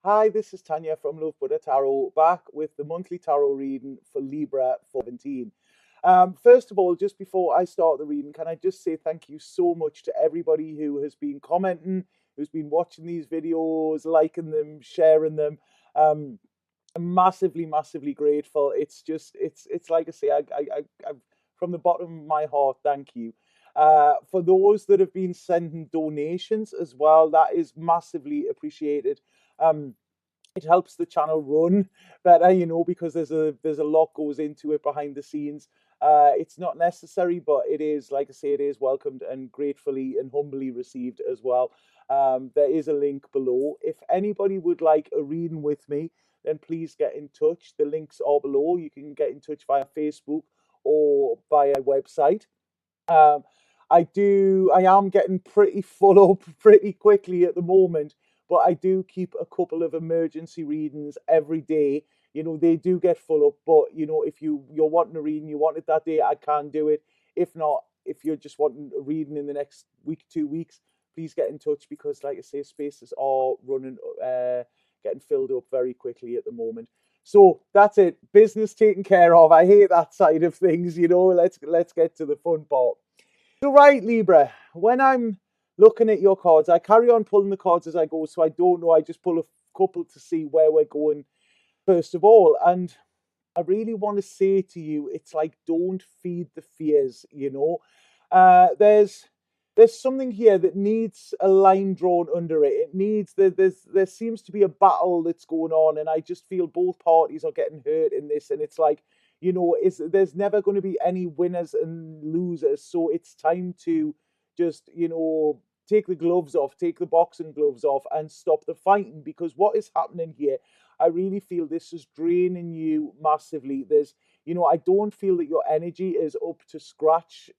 Hi, this is Tanya from Love Buddha Tarot, back with the monthly tarot reading for Libra for 17. First of all, just before I start the reading, can I just say thank you so much to everybody who has been commenting, who's been watching these videos, liking them, sharing them. Um, I'm massively grateful. It's like I say, I from the bottom of my heart, thank you. For those that have been sending donations as well, that is massively appreciated. Um, it helps the channel run better, because there's a lot goes into it behind the scenes. It's not necessary, but it is, like I say, it is welcomed and gratefully and humbly received as well. There is a link below. If anybody would like a reading with me, then please get in touch. The links are below. You can get in touch via Facebook or via website. Um, I am getting pretty full up pretty quickly at the moment, but I do keep a couple of emergency readings every day. They do get full up, but if you're wanting a reading, you want it that day, I can do it. If not, if you're just wanting a reading in the next week, 2 weeks, please get in touch because, like I say, spaces are running, getting filled up very quickly at the moment. So that's it. Business taken care of. I hate that side of things. Let's get to the fun part. So right, Libra, when I'm looking at your cards, I carry on pulling the cards as I go, so I don't know. I just pull a couple to see where we're going first of all. And I really want to say to you, it's like don't feed the fears. There's something here that needs a line drawn under it. It needs there seems to be a battle that's going on, and I just feel both parties are getting hurt in this, and it's like, is there's never going to be any winners and losers. So it's time to just, take the gloves off, take the boxing gloves off, and stop the fighting, because what is happening here, I really feel this is draining you massively. I don't feel that your energy is up to scratch,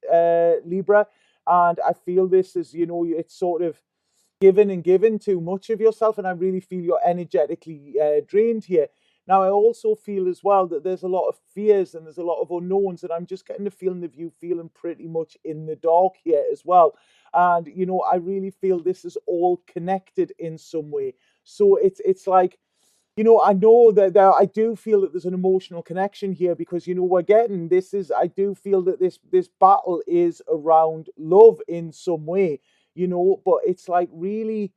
Libra. And I feel this is, it's sort of given and given too much of yourself. And I really feel you're energetically drained here. Now, I also feel as well that there's a lot of fears and there's a lot of unknowns. And I'm just getting the feeling of you feeling pretty much in the dark here as well. And, I really feel this is all connected in some way. So it's like, I know that I do feel that there's an emotional connection here because we're getting this is I do feel that this battle is around love in some way, but it's like really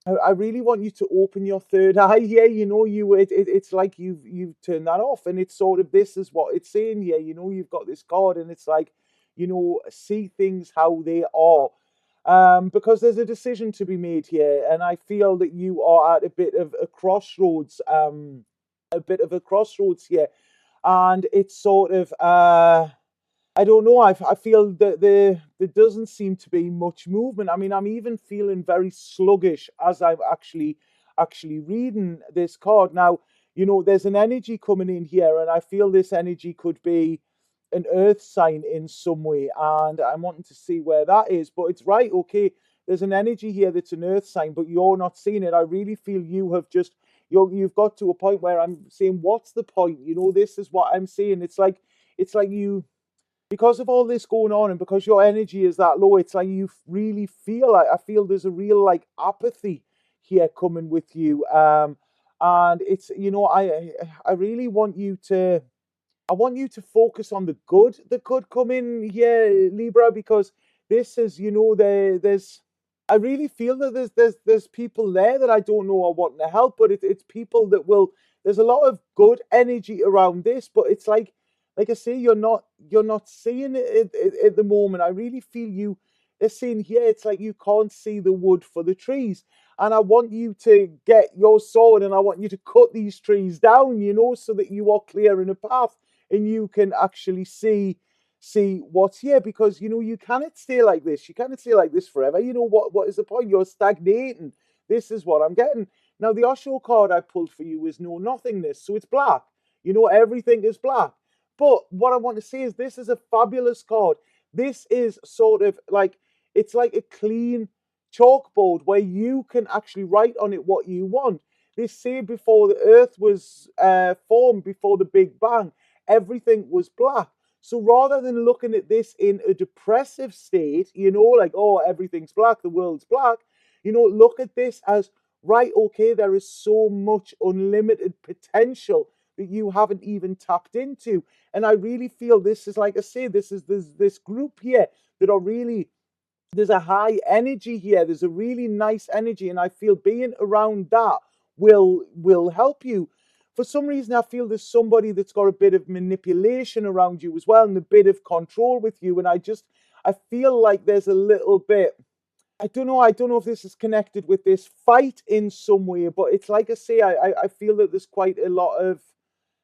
I really want you to open your third eye here. It's like you've turned that off, and it's sort of this is what it's saying here. You've got this card, and it's like, see things how they are. Because there's a decision to be made here, and I feel that you are at a bit of a crossroads, here, and it's sort of I don't know. I feel that there doesn't seem to be much movement. I mean, I'm even feeling very sluggish as I'm actually reading this card. Now, there's an energy coming in here, and I feel this energy could be an earth sign in some way, and I'm wanting to see where that is. But it's right, okay. There's an energy here that's an earth sign, but you're not seeing it. I really feel you've got to a point where I'm saying, what's the point? This is what I'm saying. It's like you, because of all this going on and because your energy is that low, it's like you really feel like I feel there's a real like apathy here coming with you. And it's I really want you to focus on the good that could come in here, Libra, because this is, there's I really feel that there's people there that I don't know are wanting to help, but it's people that will. There's a lot of good energy around this, but it's like I say, you're not seeing it at the moment. I really feel you. They're saying here, it's like you can't see the wood for the trees, and I want you to get your sword and I want you to cut these trees down, so that you are clearing a path and you can actually see what's here, because you cannot stay like this. You cannot stay like this forever. What is the point? You're stagnating. This is what I'm getting. Now the Osho card I pulled for you is no nothingness, so it's black. Everything is black. But what I want to say is this is a fabulous card. This is sort of like, it's like a clean chalkboard where you can actually write on it what you want. They say before the earth was formed, before the Big Bang, everything was black. So rather than looking at this in a depressive state, like, oh, everything's black, the world's black, look at this as right, okay, there is so much unlimited potential that you haven't even tapped into. And I really feel this is, like I say, this group here that are really, there's a high energy here. There's a really nice energy, and I feel being around that will help you. For some reason, I feel there's somebody that's got a bit of manipulation around you as well, and a bit of control with you. And I feel like there's a little bit. I don't know if this is connected with this fight in some way, but it's like I say, I feel that there's quite a lot of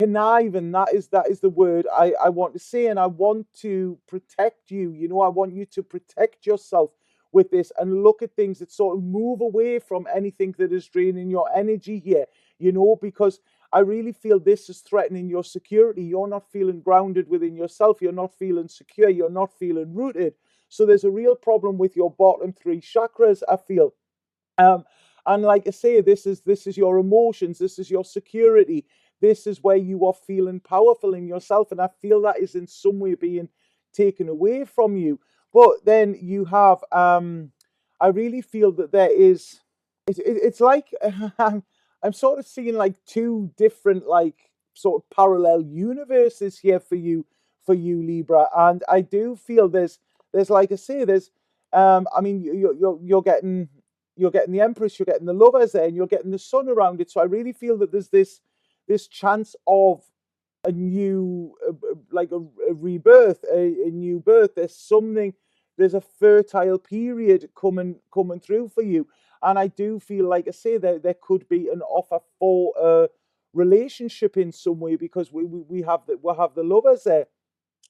conniving. That is the word I want to say, and I want to protect you. I want you to protect yourself with this and look at things that sort of move away from anything that is draining your energy here, because I really feel this is threatening your security. You're not feeling grounded within yourself. You're not feeling secure. You're not feeling rooted. So there's a real problem with your bottom three chakras, I feel. Um, and like I say, this is your emotions, this is your security, this is where you are feeling powerful in yourself, and I feel that is in some way being taken away from you. But then you have, I really feel that there is, it's like I'm sort of seeing like two different like sort of parallel universes here for you Libra, and I do feel there's like I say, there's I mean, you're getting the Empress, you're getting the Lovers there, and you're getting the Sun around it. So I really feel that there's this chance of a new, like a rebirth, a new birth. There's a fertile period coming through for you, and I do feel like I say there could be an offer for a relationship in some way, because we have the Lovers there,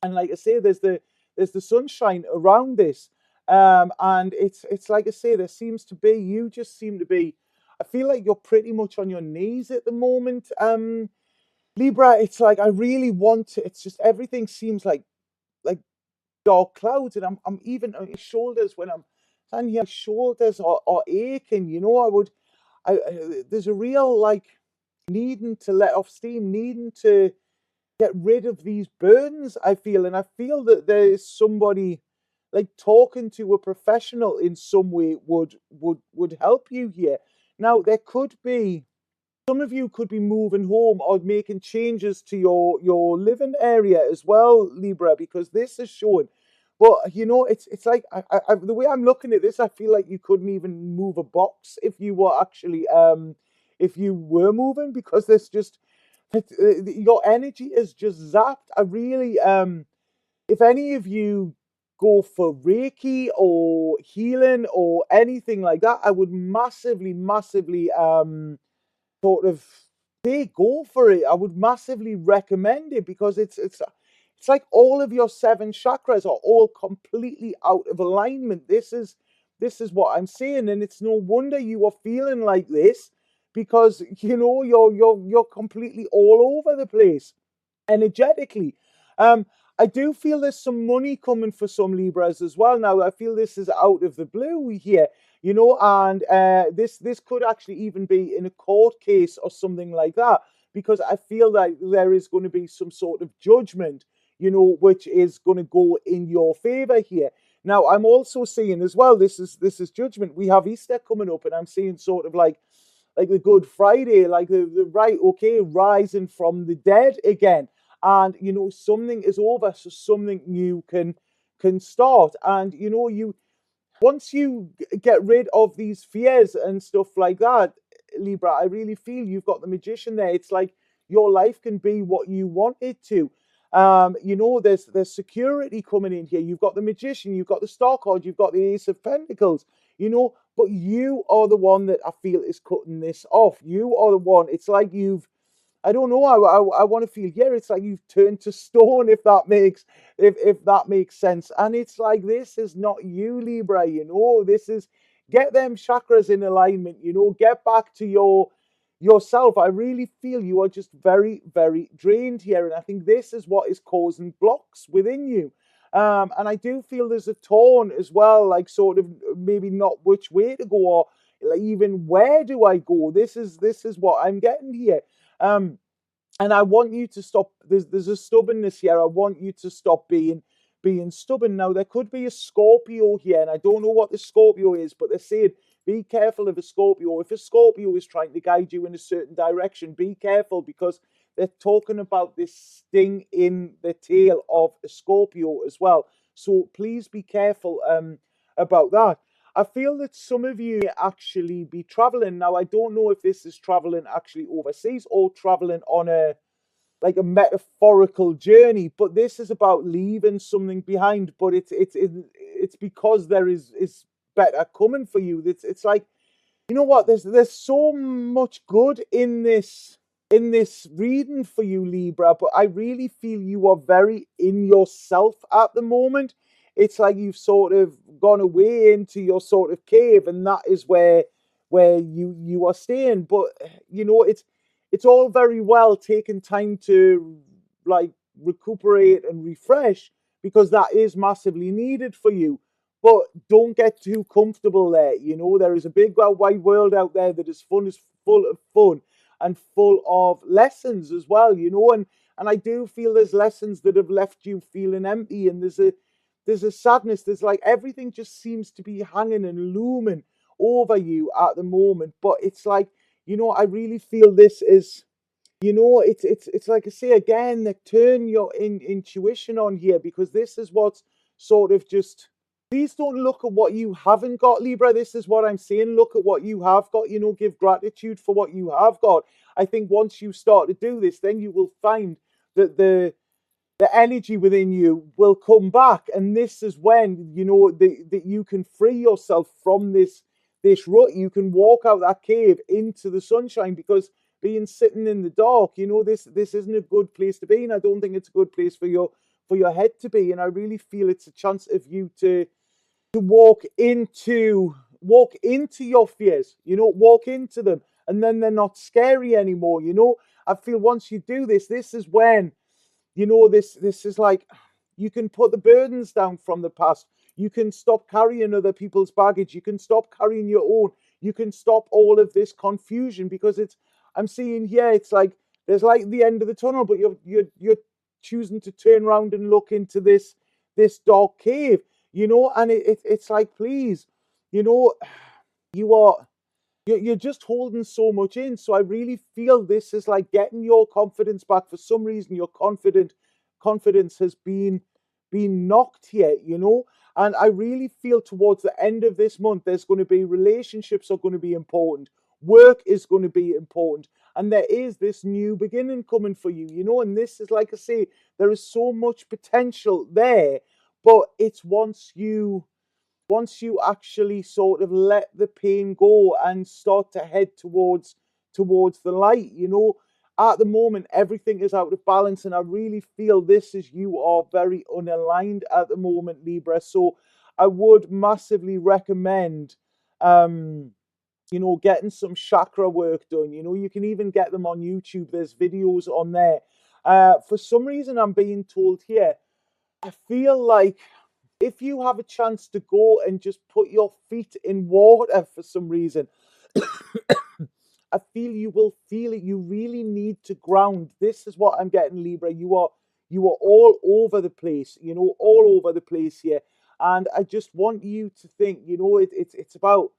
and like I say, there's the sunshine around this, and it's like I say, there seems to be, you just seem to be, I feel like you're pretty much on your knees at the moment, Libra. It's like I really want to, it's just everything seems like dark clouds, and I'm even on my shoulders, when I'm standing here, my shoulders are aching, there's a real like needing to let off steam, needing to get rid of these burdens, I feel. And I feel that there is somebody, like talking to a professional in some way would help you here. Now there could be, some of you could be moving home or making changes to your living area as well, Libra, because this is showing. But it's like the way I'm looking at this, I feel like you couldn't even move a box if you were actually if you were moving, because there's just your energy is just zapped. I really, if any of you go for Reiki or healing or anything like that, I would massively, massively sort of say go for it. I would massively recommend it, because it's like all of your seven chakras are all completely out of alignment. This is what I'm saying, and it's no wonder you are feeling like this, because you're completely all over the place energetically. I do feel there's some money coming for some Libras as well. Now, I feel this is out of the blue here, and this could actually even be in a court case or something like that, because I feel like there is going to be some sort of judgment, which is going to go in your favor here. Now, I'm also seeing as well, this is judgment. We have Easter coming up, and I'm seeing sort of like the Good Friday, like the right, okay, rising from the dead again, and something is over, so something new can start, and you once you get rid of these fears and stuff like that, Libra, I really feel you've got the Magician there. It's like your life can be what you want it to. There's security coming in here. You've got the Magician, you've got the Star card, you've got the Ace of Pentacles, but you are the one that I feel is cutting this off. You are the one. It's like I don't know. I want to feel, yeah, it's like you've turned to stone, if that makes sense. And it's like, this is not you, Libra. This is, get them chakras in alignment. Get back to yourself. I really feel you are just very, very drained here, and I think this is what is causing blocks within you. And I do feel there's a torn as well, like sort of maybe not which way to go, or like even where do I go. This is what I'm getting here. And I want you to stop. There's a stubbornness here. I want you to stop being stubborn. Now there could be a Scorpio here, and I don't know what the Scorpio is, but they're saying be careful of a Scorpio. If a Scorpio is trying to guide you in a certain direction, be careful, because they're talking about this sting in the tail of a Scorpio as well. So please be careful about that. I feel that some of you may actually be traveling. Now, I don't know if this is traveling actually overseas or traveling on a like a metaphorical journey, but this is about leaving something behind. But it's because there is better coming for you. It's like, you know what? There's so much good in this reading for you, Libra, but I really feel you are very in yourself at the moment. It's like you've sort of gone away into your sort of cave, and that is where you are staying. But you know, it's all very well taking time to like recuperate and refresh, because that is massively needed for you. But don't get too comfortable there. You know, there is a big wide world out there that is full of fun and full of lessons as well, you know, and I do feel there's lessons that have left you feeling empty, and there's a sadness. There's like everything just seems to be hanging and looming over you at the moment. But it's like, you know, I really feel this is, you know, it's like I say again, that turn your intuition on here, because this is what's sort of just. Please don't look at what you haven't got, Libra. This is what I'm saying. Look at what you have got. You know, give gratitude for what you have got. I think once you start to do this, then you will find that the energy within you will come back, and this is when, you know, that you can free yourself from this rut. You can walk out that cave into the sunshine, because being sitting in the dark, you know, this isn't a good place to be, and I don't think it's a good place for your head to be. And I really feel it's a chance of you to walk into your fears, you know, walk into them, and then they're not scary anymore. You know, I feel once you do this, this is when, you know, this is like, you can put the burdens down from the past. You can stop carrying other people's baggage. You can stop carrying your own. You can stop all of this confusion, because it's, I'm seeing here, it's like there's like the end of the tunnel, but you're choosing to turn around and look into this dark cave, you know, and it's like, please, you know, you are you're just holding so much in. So I really feel this is like getting your confidence back. For some reason, your confidence has been knocked here, you know. And I really feel towards the end of this month, there's going to be, relationships are going to be important, work is going to be important, and there is this new beginning coming for you, you know. And this is, like I say, there is so much potential there, but it's once you actually sort of let the pain go and start to head towards the light, you know. At the moment, everything is out of balance, and I really feel this is, you are very unaligned at the moment, Libra. So I would massively recommend you know, getting some chakra work done. You know, you can even get them on YouTube. There's videos on there. For some reason, I'm being told here, I feel like if you have a chance to go and just put your feet in water for some reason, I feel you will feel it. You really need to ground. This is what I'm getting, Libra. You are all over the place, you know, all over the place here. And I just want you to think, you know, it's about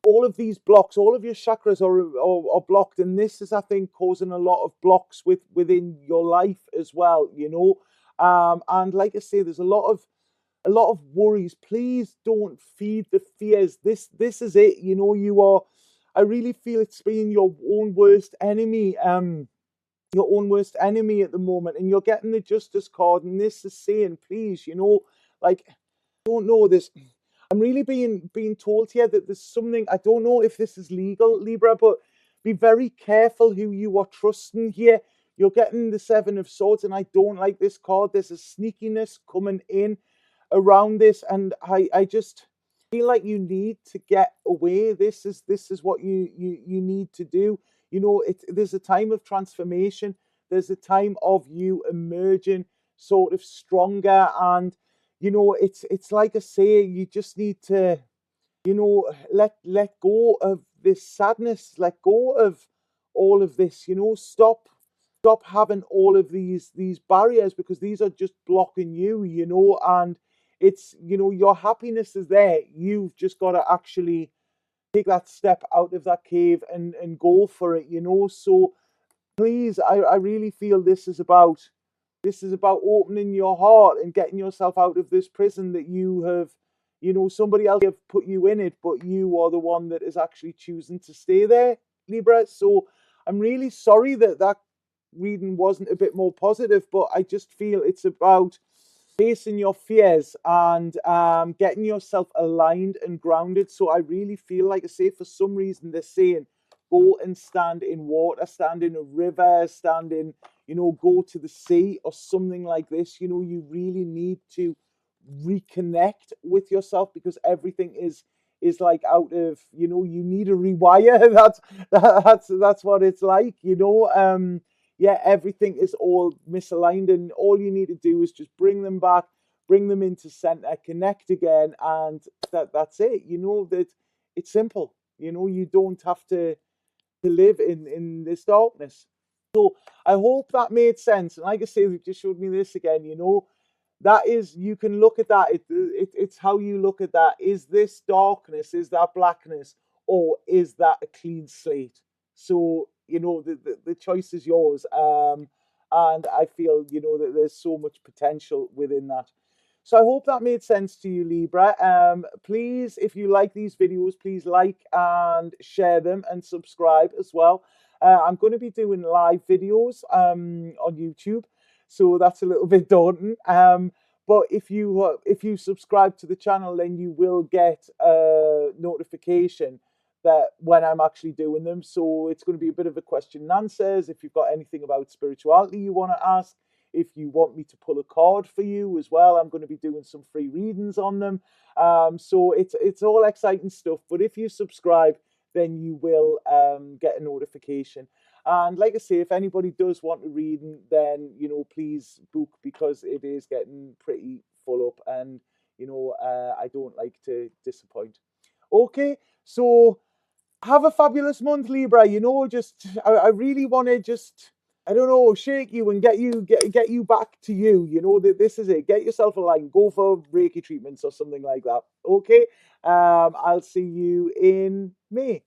all of these blocks. All of your chakras are blocked, and this is, I think, causing a lot of blocks within your life as well, you know. And like I say, there's a lot of worries. Please don't feed the fears. This is it, you know. You are, I really feel it's being your own worst enemy, your own worst enemy at the moment. And you're getting the Justice card, and this is saying, please, you know, like, I don't know this. I'm really being told here that there's something, I don't know if this is legal, Libra, but be very careful who you are trusting here. You're getting the Seven of Swords, and I don't like this card. There's a sneakiness coming in around this, and I just feel like you need to get away. This is what you need to do. You know, there's a time of transformation. There's a time of you emerging sort of stronger, and you know, it's like I say, you just need to, you know, let go of this sadness, let go of all of this, you know. Stop having all of these barriers, because these are just blocking you, you know. And it's, you know, your happiness is there. You've just got to actually take that step out of that cave and go for it, So please, I really feel this is about opening your heart and getting yourself out of this prison that you have, somebody else have put you in it, but you are the one that is actually choosing to stay there, Libra. So I'm really sorry that that reading wasn't a bit more positive, but I just feel it's about facing your fears and getting yourself aligned and grounded. So I really feel like, I say, for some reason they're saying go and stand in water, stand in a river, stand in, go to the sea or something like this. You really need to reconnect with yourself because everything is like out of, you need a rewire. That's what it's like. Yeah, everything is all misaligned, and all you need to do is just bring them back, bring them into center, connect again, and that's it. That it's simple. You don't have to live in this darkness. So I hope that made sense. And like I say, they've just showed me this again. That is, you can look at that. It's how you look at that. Is this darkness? Is that blackness? Or is that a clean slate? So, the choice is yours. And I feel, that there's so much potential within that. So I hope that made sense to you, Libra. Please, if you like these videos, please like and share them and subscribe as well. I'm going to be doing live videos on YouTube, so that's a little bit daunting. But if you subscribe to the channel, then you will get a notification that when I'm actually doing them. So it's going to be a bit of a question and answers. If you've got anything about spirituality you want to ask, if you want me to pull a card for you as well, I'm going to be doing some free readings on them. So it's all exciting stuff. But if you subscribe, then you will get a notification. And like I say, if anybody does want a reading, then please book, because it is getting pretty full up, and I don't like to disappoint. Okay, so have a fabulous month, Libra. Just I really want to just, I don't know, shake you and get you back to you. That this is it. Get yourself aligned. Go for Reiki treatments or something like that. Okay. I'll see you in May.